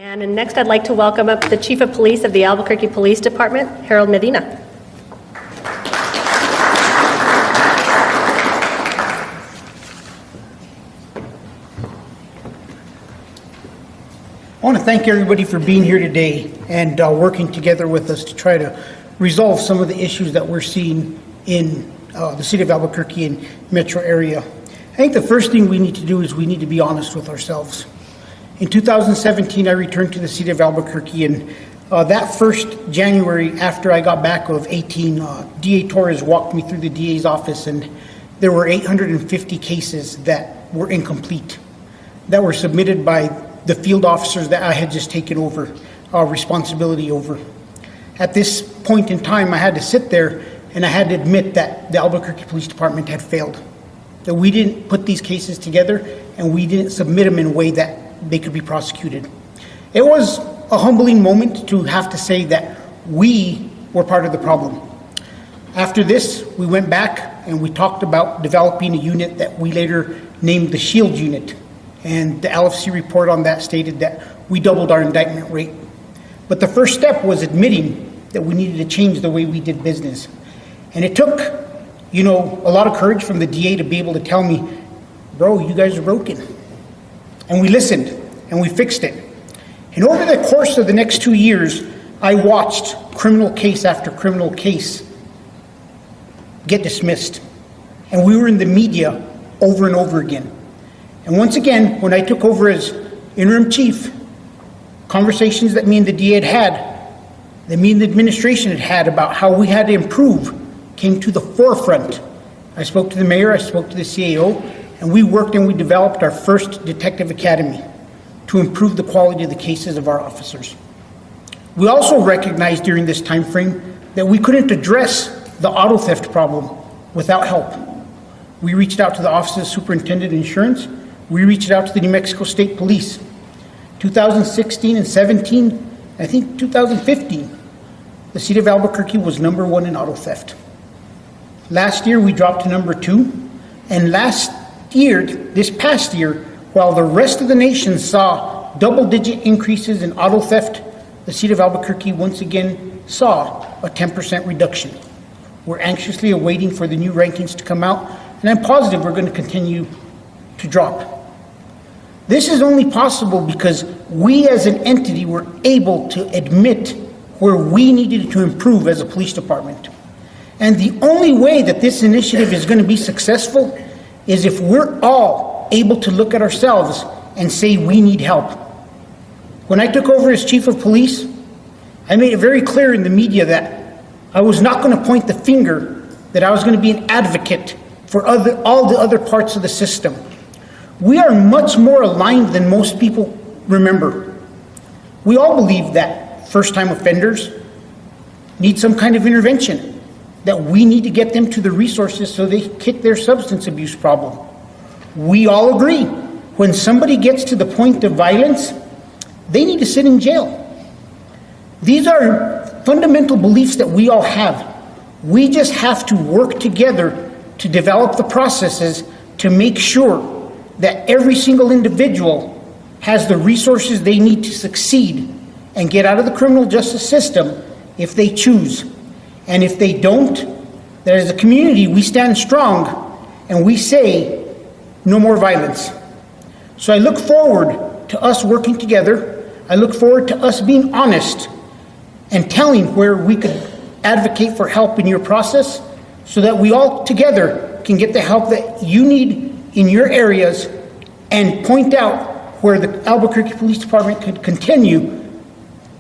And next, I'd like to welcome up the Chief of Police of the Albuquerque Police Department, Harold Medina. I want to thank everybody for being here today and working together with us to try to resolve some of the issues that we're seeing in the city of Albuquerque and metro area. I think the first thing we need to do is we need to be honest with ourselves. In 2017, I returned to the city of Albuquerque, and that first January after I got back of 18, DA Torres walked me through the DA's office, and there were 850 cases that were incomplete, that were submitted by the field officers that I had just taken over responsibility over. At this point in time, I had to sit there and I had to admit that the Albuquerque Police Department had failed, that we didn't put these cases together and we didn't submit them in a way that they could be prosecuted. It was a humbling moment to have to say that we were part of the problem. After this, we went back and we talked about developing a unit that we later named the SHIELD unit. And the LFC report on that stated that we doubled our indictment rate. But the first step was admitting that we needed to change the way we did business. And it took, a lot of courage from the DA to be able to tell me, bro, you guys are broken. And we listened and we fixed it. And over the course of the next 2 years, I watched criminal case after criminal case get dismissed. And we were in the media over and over again. And once again, when I took over as interim chief, conversations that me and the DA that me and the administration had about how we had to improve came to the forefront. I spoke to the mayor, I spoke to the CAO, and we worked and we developed our first detective academy to improve the quality of the cases of our officers. We also recognized during this time frame that we couldn't address the auto theft problem without help. We reached out to the Office of the Superintendent of Insurance. We reached out to the New Mexico State Police. 2016 and 17, I think 2015, the city of Albuquerque was #1 in auto theft. Last year, we dropped to #2. And this past year, while the rest of the nation saw double-digit increases in auto theft, the city of Albuquerque once again saw a 10% reduction. We're anxiously awaiting for the new rankings to come out, and I'm positive we're going to continue to drop. This is only possible because we as an entity were able to admit where we needed to improve as a police department. And the only way that this initiative is going to be successful is if we're all able to look at ourselves and say we need help. When I took over as chief of police, I made it very clear in the media that I was not going to point the finger, that I was going to be an advocate for all the other parts of the system. We are much more aligned than most people remember. We all believe that first-time offenders need some kind of intervention, that we need to get them to the resources so they kick their substance abuse problem. We all agree, when somebody gets to the point of violence, they need to sit in jail. These are fundamental beliefs that we all have. We just have to work together to develop the processes to make sure that every single individual has the resources they need to succeed and get out of the criminal justice system if they choose. And if they don't, that as a community, we stand strong and we say, no more violence. So I look forward to us working together. I look forward to us being honest and telling where we could advocate for help in your process so that we all together can get the help that you need in your areas and point out where the Albuquerque Police Department could continue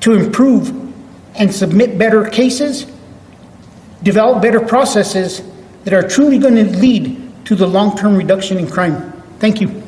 to improve and submit better cases, develop better processes that are truly going to lead to the long-term reduction in crime. Thank you.